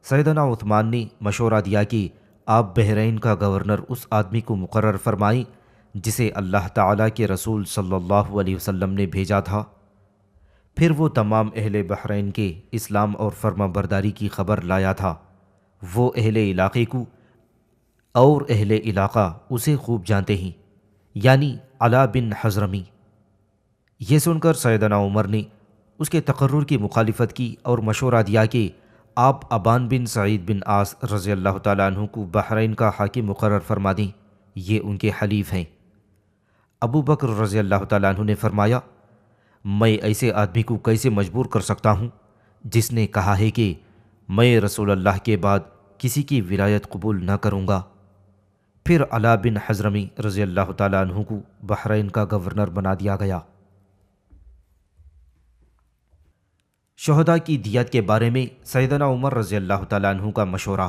سیدنا عثمان نے مشورہ دیا کہ آپ بحرین کا گورنر اس آدمی کو مقرر فرمائیں جسے اللہ تعالیٰ کے رسول صلی اللہ علیہ وسلم نے بھیجا تھا۔ پھر وہ تمام اہل بحرین کے اسلام اور فرما برداری کی خبر لایا تھا۔ وہ اہل علاقے کو اور اہل علاقہ اسے خوب جانتے ہیں، یعنی علا بن حضرمی۔ یہ سن کر سیدنا عمر نے اس کے تقرر کی مخالفت کی اور مشورہ دیا کہ آپ ابان بن سعید بن عاص رضی اللہ تعالیٰ عنہ کو بحرین کا حاکم مقرر فرما دیں، یہ ان کے حلیف ہیں۔ ابو بکر رضی اللہ تعالیٰ عنہ نے فرمایا، میں ایسے آدمی کو کیسے مجبور کر سکتا ہوں جس نے کہا ہے کہ میں رسول اللہ کے بعد کسی کی ولایت قبول نہ کروں گا۔ پھر علا بن حضرمی رضی اللہ تعالیٰ عنہ کو بحرین کا گورنر بنا دیا گیا۔ شہداء کی دیت کے بارے میں سیدنا عمر رضی اللہ تعالیٰ عنہ کا مشورہ۔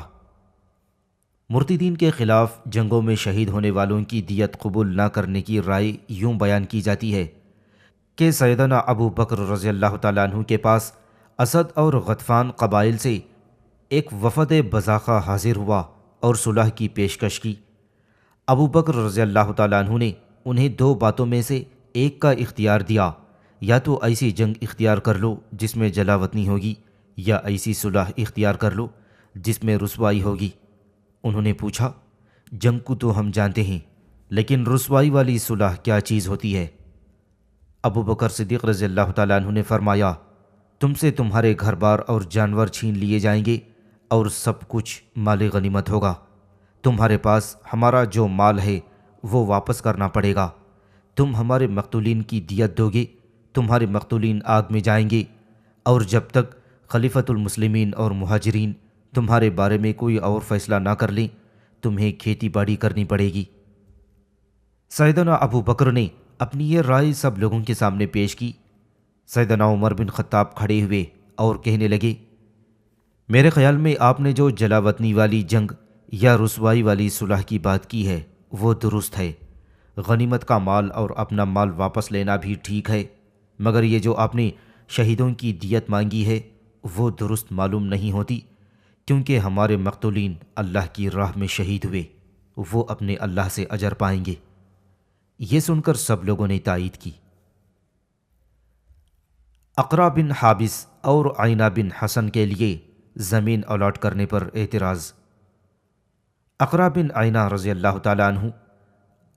مرتدین کے خلاف جنگوں میں شہید ہونے والوں کی دیت قبول نہ کرنے کی رائے یوں بیان کی جاتی ہے کہ سیدنا ابو بکر رضی اللہ تعالیٰ عنہ کے پاس اسد اور غطفان قبائل سے ایک وفد بذاخہ حاضر ہوا اور صلح کی پیشکش کی۔ ابو بکر رضی اللہ تعالیٰ عنہ نے انہیں دو باتوں میں سے ایک کا اختیار دیا، یا تو ایسی جنگ اختیار کر لو جس میں جلا وطنی ہوگی، یا ایسی صلح اختیار کر لو جس میں رسوائی ہوگی۔ انہوں نے پوچھا، جنگ کو تو ہم جانتے ہیں، لیکن رسوائی والی صلح کیا چیز ہوتی ہے؟ ابو بکر صدیق رضی اللہ تعالیٰ عنہ نے فرمایا، تم سے تمہارے گھر بار اور جانور چھین لیے جائیں گے اور سب کچھ مال غنیمت ہوگا۔ تمہارے پاس ہمارا جو مال ہے وہ واپس کرنا پڑے گا۔ تم ہمارے مقتولین کی دیت دو گے، تمہارے مقتولین آگ میں جائیں گے، اور جب تک خلیفۃ المسلمین اور مہاجرین تمہارے بارے میں کوئی اور فیصلہ نہ کر لیں تمہیں کھیتی باڑی کرنی پڑے گی۔ سیدنا ابو بکر نے اپنی یہ رائے سب لوگوں کے سامنے پیش کی۔ سیدنا عمر بن خطاب کھڑے ہوئے اور کہنے لگے، میرے خیال میں آپ نے جو جلا وطنی والی جنگ یا رسوائی والی صلح کی بات کی ہے وہ درست ہے۔ غنیمت کا مال اور اپنا مال واپس لینا بھی ٹھیک ہے، مگر یہ جو آپ نے شہیدوں کی دیت مانگی ہے وہ درست معلوم نہیں ہوتی، کیونکہ ہمارے مقتولین اللہ کی راہ میں شہید ہوئے، وہ اپنے اللہ سے اجر پائیں گے۔ یہ سن کر سب لوگوں نے تائید کی۔ اقرا بن حابس اور عینہ بن حسن کے لیے زمین الاٹ کرنے پر اعتراض۔ اقرا بن عینہ رضی اللہ تعالیٰ عنہ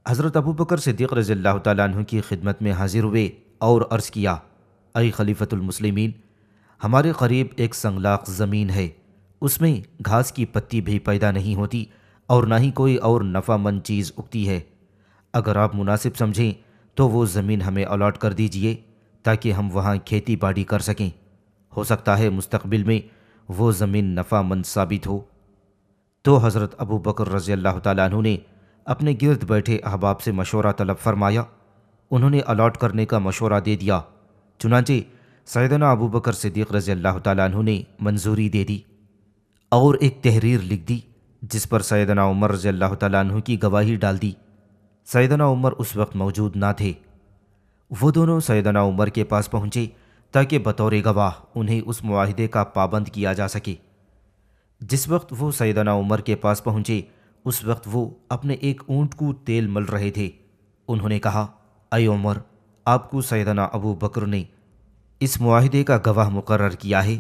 حضرت ابو بکر صدیق رضی اللہ تعالیٰ عنہ کی خدمت میں حاضر ہوئے اور عرض کیا، اے خلیفۃ المسلمین، ہمارے قریب ایک سنگلاخ زمین ہے، اس میں گھاس کی پتی بھی پیدا نہیں ہوتی اور نہ ہی کوئی اور نفع مند چیز اگتی ہے۔ اگر آپ مناسب سمجھیں تو وہ زمین ہمیں الاٹ کر دیجئے تاکہ ہم وہاں کھیتی باڑی کر سکیں، ہو سکتا ہے مستقبل میں وہ زمین نفع مند ثابت ہو۔ تو حضرت ابو بکر رضی اللہ تعالیٰ عنہ نے اپنے گرد بیٹھے احباب سے مشورہ طلب فرمایا۔ انہوں نے الاٹ کرنے کا مشورہ دے دیا، چنانچہ سیدنا ابو بکر صدیق رضی اللہ تعالیٰ عنہ نے منظوری دے دی اور ایک تحریر لکھ دی جس پر سیدنا عمر رضی اللہ تعالیٰ عنہ کی گواہی ڈال دی۔ سیدنا عمر اس وقت موجود نہ تھے۔ وہ دونوں سیدنا عمر کے پاس پہنچے تاکہ بطور گواہ انہیں اس معاہدے کا پابند کیا جا سکے۔ جس وقت وہ سیدنا عمر کے پاس پہنچے اس وقت وہ اپنے ایک اونٹ کو تیل مل رہے تھے۔ انہوں نے کہا، اے عمر، آپ کو سیدنا ابو بکر نے اس معاہدے کا گواہ مقرر کیا ہے،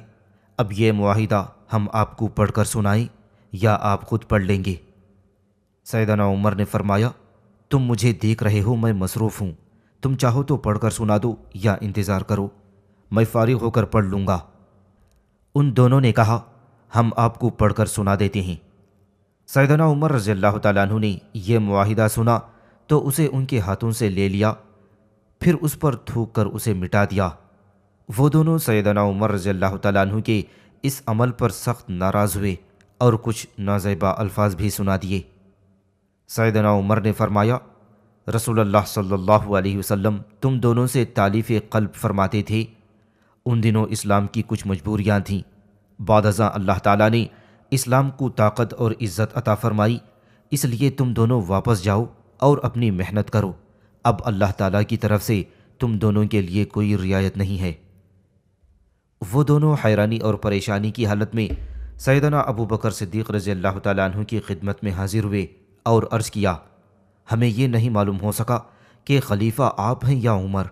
اب یہ معاہدہ ہم آپ کو پڑھ کر سنائیں یا آپ خود پڑھ لیں گے؟ سیدنا عمر نے فرمایا، تم مجھے دیکھ رہے ہو میں مصروف ہوں، تم چاہو تو پڑھ کر سنا دو یا انتظار کرو، میں فارغ ہو کر پڑھ لوں گا۔ ان دونوں نے کہا، ہم آپ کو پڑھ کر سنا دیتے ہیں۔ سیدنا عمر رضی اللہ تعالیٰ عنہ نے یہ معاہدہ سنا تو اسے ان کے ہاتھوں سے لے لیا، پھر اس پر تھوک کر اسے مٹا دیا۔ وہ دونوں سیدنا عمر رضی اللہ تعالیٰ عنہ کے اس عمل پر سخت ناراض ہوئے اور کچھ نازیبا الفاظ بھی سنا دیے۔ سیدنا عمر نے فرمایا، رسول اللہ صلی اللہ علیہ وسلم تم دونوں سے تالیف قلب فرماتے تھے۔ ان دنوں اسلام کی کچھ مجبوریاں تھیں، بعد ازاں اللہ تعالیٰ نے اسلام کو طاقت اور عزت عطا فرمائی، اس لیے تم دونوں واپس جاؤ اور اپنی محنت کرو، اب اللہ تعالیٰ کی طرف سے تم دونوں کے لیے کوئی رعایت نہیں ہے۔ وہ دونوں حیرانی اور پریشانی کی حالت میں سیدنا ابو بکر صدیق رضی اللہ تعالیٰ عنہ کی خدمت میں حاضر ہوئے اور عرض کیا، ہمیں یہ نہیں معلوم ہو سکا کہ خلیفہ آپ ہیں یا عمر۔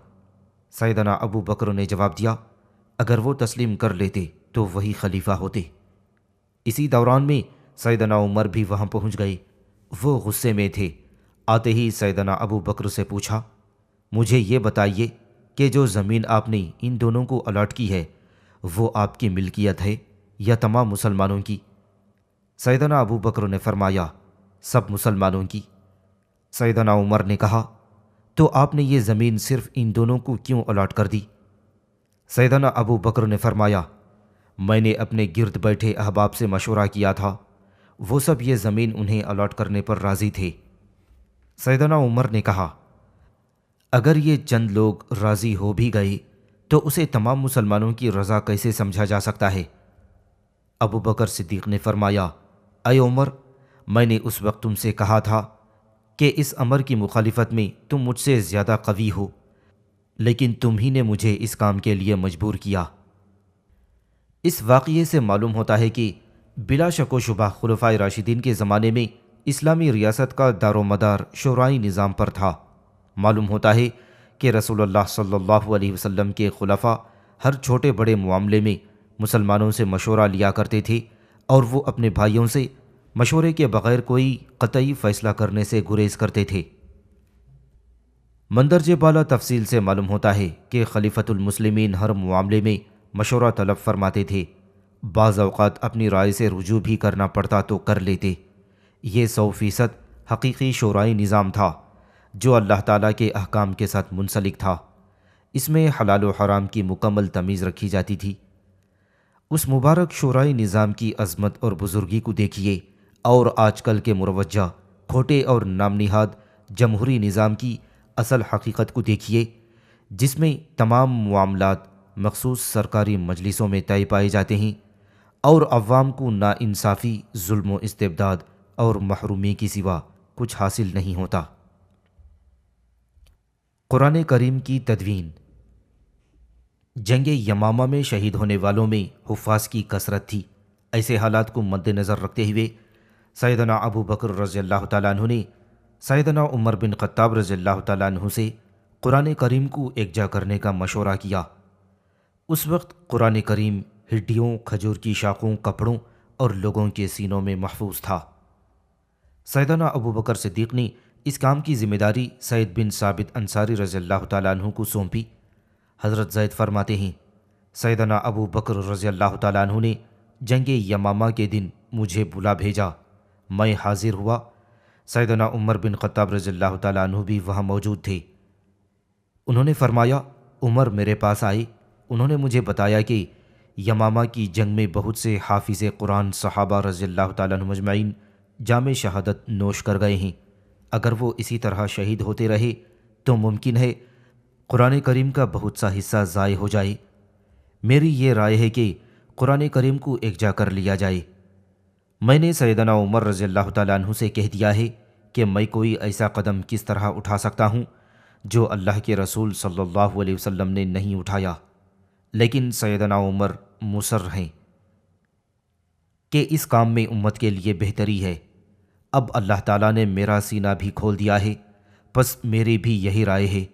سیدنا ابو بکر نے جواب دیا، اگر وہ تسلیم کر لیتے تو وہی خلیفہ ہوتے۔ اسی دوران میں سیدنا عمر بھی وہاں پہنچ گئے۔ وہ غصے میں تھے۔ آتے ہی سیدنا ابو بکر سے پوچھا، مجھے یہ بتائیے کہ جو زمین آپ نے ان دونوں کو الاٹ کی ہے وہ آپ کی ملکیت ہے یا تمام مسلمانوں کی؟ سیدنا ابو بکر نے فرمایا، سب مسلمانوں کی۔ سیدنا عمر نے کہا، تو آپ نے یہ زمین صرف ان دونوں کو کیوں الاٹ کر دی؟ سیدنا ابو بکر نے فرمایا، میں نے اپنے گرد بیٹھے احباب سے مشورہ کیا تھا، وہ سب یہ زمین انہیں الاٹ کرنے پر راضی تھے۔ سیدنا عمر نے کہا، اگر یہ چند لوگ راضی ہو بھی گئے تو اسے تمام مسلمانوں کی رضا کیسے سمجھا جا سکتا ہے؟ ابو بکر صدیق نے فرمایا، اے عمر، میں نے اس وقت تم سے کہا تھا کہ اس امر کی مخالفت میں تم مجھ سے زیادہ قوی ہو، لیکن تم ہی نے مجھے اس کام کے لیے مجبور کیا۔ اس واقعے سے معلوم ہوتا ہے کہ بلا شک و شبہ خلفائے راشدین کے زمانے میں اسلامی ریاست کا دار و مدار شورائی نظام پر تھا۔ معلوم ہوتا ہے کہ رسول اللہ صلی اللہ علیہ وسلم کے خلفاء ہر چھوٹے بڑے معاملے میں مسلمانوں سے مشورہ لیا کرتے تھے، اور وہ اپنے بھائیوں سے مشورے کے بغیر کوئی قطعی فیصلہ کرنے سے گریز کرتے تھے۔ مندرجہ بالا تفصیل سے معلوم ہوتا ہے کہ خلیفۃ المسلمین ہر معاملے میں مشورہ طلب فرماتے تھے، بعض اوقات اپنی رائے سے رجوع بھی کرنا پڑتا تو کر لیتے۔ یہ 100% حقیقی شورائی نظام تھا جو اللہ تعالیٰ کے احکام کے ساتھ منسلک تھا۔ اس میں حلال و حرام کی مکمل تمیز رکھی جاتی تھی۔ اس مبارک شورائی نظام کی عظمت اور بزرگی کو دیکھیے، اور آج کل کے مروجہ کھوٹے اور نام نہاد جمہوری نظام کی اصل حقیقت کو دیکھیے، جس میں تمام معاملات مخصوص سرکاری مجلسوں میں طے پائے جاتے ہیں، اور عوام کو ناانصافی، ظلم و استبداد اور محرومی کی سوا کچھ حاصل نہیں ہوتا۔ قرآن کریم کی تدوین۔ جنگ یمامہ میں شہید ہونے والوں میں حفاظ کی کثرت تھی۔ ایسے حالات کو مد نظر رکھتے ہوئے سیدنا ابو بکر رضی اللہ تعالیٰ عنہ نے سیدنا عمر بن خطاب رضی اللہ تعالیٰ عنہ سے قرآن کریم کو یکجا کرنے کا مشورہ کیا۔ اس وقت قرآن کریم ہڈیوں، کھجور کی شاخوں، کپڑوں اور لوگوں کے سینوں میں محفوظ تھا۔ سیدنا ابو بکر صدیق نے اس کام کی ذمہ داری سعید بن ثابت انصاری رضی اللہ تعالیٰ عنہ کو سونپی۔ حضرت زید فرماتے ہیں، سیدنا ابو بکر رضی اللہ تعالیٰ عنہ نے جنگ یمامہ کے دن مجھے بلا بھیجا، میں حاضر ہوا۔ سیدنا عمر بن خطاب رضی اللہ تعالیٰ عنہ بھی وہاں موجود تھے۔ انہوں نے فرمایا، عمر میرے پاس آئے، انہوں نے مجھے بتایا کہ یمامہ کی جنگ میں بہت سے حافظ قرآن صحابہ رضی اللہ تعالیٰ عنہ مجمعین جام شہادت نوش کر گئے ہیں۔ اگر وہ اسی طرح شہید ہوتے رہے تو ممکن ہے قرآن کریم کا بہت سا حصہ ضائع ہو جائے۔ میری یہ رائے ہے کہ قرآن کریم کو یکجا کر لیا جائے۔ میں نے سیدنا عمر رضی اللہ تعالیٰ عنہ سے کہہ دیا ہے کہ میں کوئی ایسا قدم کس طرح اٹھا سکتا ہوں جو اللہ کے رسول صلی اللہ علیہ وسلم نے نہیں اٹھایا، لیکن سیدنا عمر مصر ہیں کہ اس کام میں امت کے لیے بہتری ہے۔ اب اللہ تعالیٰ نے میرا سینہ بھی کھول دیا ہے، پس میری بھی یہی رائے ہے۔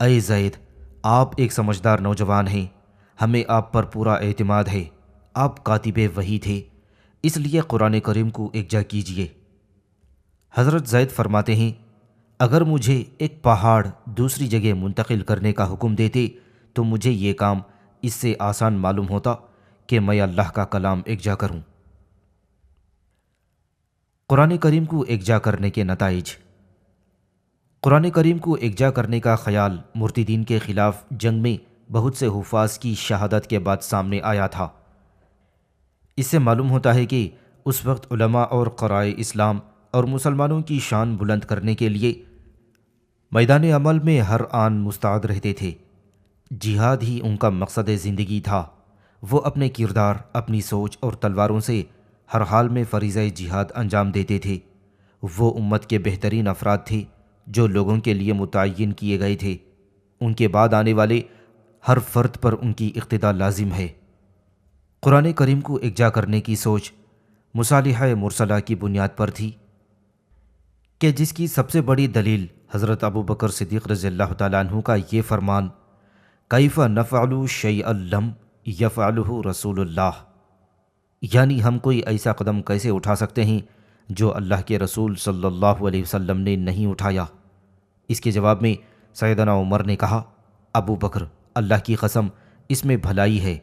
اے زید، آپ ایک سمجھدار نوجوان ہیں، ہمیں آپ پر پورا اعتماد ہے، آپ کاتب وحی تھے، اس لیے قرآن کریم کو یکجا کیجیے۔ حضرت زید فرماتے ہیں، اگر مجھے ایک پہاڑ دوسری جگہ منتقل کرنے کا حکم دیتے تو مجھے یہ کام اس سے آسان معلوم ہوتا کہ میں اللہ کا کلام یکجا کروں۔ قرآن کریم کو یکجا کرنے کے نتائج۔ قرآن کریم کو یکجا کرنے کا خیال مرتدین کے خلاف جنگ میں بہت سے حفاظ کی شہادت کے بعد سامنے آیا تھا۔ اس سے معلوم ہوتا ہے کہ اس وقت علماء اور قرائے اسلام اور مسلمانوں کی شان بلند کرنے کے لیے میدان عمل میں ہر آن مستعد رہتے تھے۔ جہاد ہی ان کا مقصد زندگی تھا۔ وہ اپنے کردار، اپنی سوچ اور تلواروں سے ہر حال میں فریضہ جہاد انجام دیتے تھے۔ وہ امت کے بہترین افراد تھے جو لوگوں کے لیے متعین کیے گئے تھے۔ ان کے بعد آنے والے ہر فرد پر ان کی اقتداء لازم ہے۔ قرآن کریم کو یکجا کرنے کی سوچ مصالحہ مرسلہ کی بنیاد پر تھی، کہ جس کی سب سے بڑی دلیل حضرت ابو بکر صدیق رضی اللہ تعالیٰ عنہ کا یہ فرمان، کیف نفعل شیئا لم یفعلہ رسول اللہ، یعنی ہم کوئی ایسا قدم کیسے اٹھا سکتے ہیں جو اللہ کے رسول صلی اللہ علیہ وسلم نے نہیں اٹھایا۔ اس کے جواب میں سیدنا عمر نے کہا، ابو بکر، اللہ کی قسم اس میں بھلائی ہے۔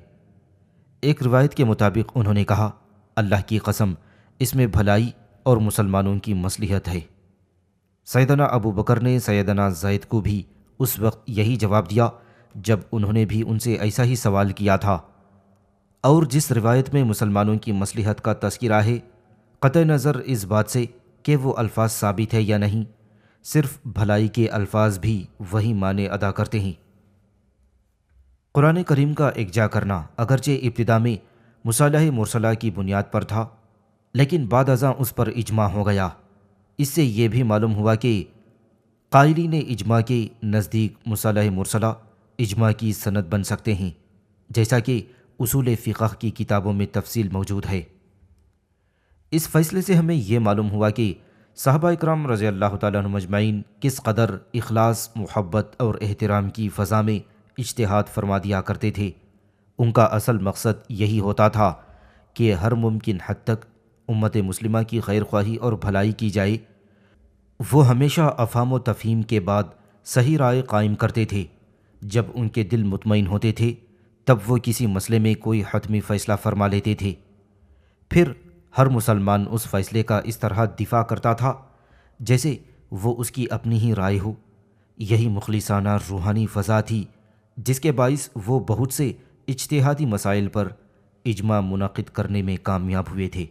ایک روایت کے مطابق انہوں نے کہا، اللہ کی قسم اس میں بھلائی اور مسلمانوں کی مصلحت ہے۔ سیدنا ابو بکر نے سیدنا زید کو بھی اس وقت یہی جواب دیا جب انہوں نے بھی ان سے ایسا ہی سوال کیا تھا، اور جس روایت میں مسلمانوں کی مصلحت کا تذکرہ ہے، قطع نظر اس بات سے کہ وہ الفاظ ثابت ہے یا نہیں، صرف بھلائی کے الفاظ بھی وہی معنی ادا کرتے ہیں۔ قرآن کریم کا یکجا کرنا اگرچہ ابتدا میں مصالحہ مرسلہ کی بنیاد پر تھا، لیکن بعد ازاں اس پر اجماع ہو گیا۔ اس سے یہ بھی معلوم ہوا کہ قائلین اجماع کے نزدیک مصالح مرسلہ اجماع کی سند بن سکتے ہیں، جیسا کہ اصول فقہ کی کتابوں میں تفصیل موجود ہے۔ اس فیصلے سے ہمیں یہ معلوم ہوا کہ صحابہ اکرام رضی اللہ تعالیٰ عنہم اجمعین کس قدر اخلاص، محبت اور احترام کی فضا میں اجتہاد فرما دیا کرتے تھے۔ ان کا اصل مقصد یہی ہوتا تھا کہ ہر ممکن حد تک امت مسلمہ کی خیر خواہی اور بھلائی کی جائے۔ وہ ہمیشہ افہام و تفہیم کے بعد صحیح رائے قائم کرتے تھے۔ جب ان کے دل مطمئن ہوتے تھے تب وہ کسی مسئلے میں کوئی حتمی فیصلہ فرما لیتے تھے۔ پھر ہر مسلمان اس فیصلے کا اس طرح دفاع کرتا تھا جیسے وہ اس کی اپنی ہی رائے ہو۔ یہی مخلصانہ روحانی فضا تھی جس کے باعث وہ بہت سے اجتہادی مسائل پر اجماع منعقد کرنے میں کامیاب ہوئے تھے۔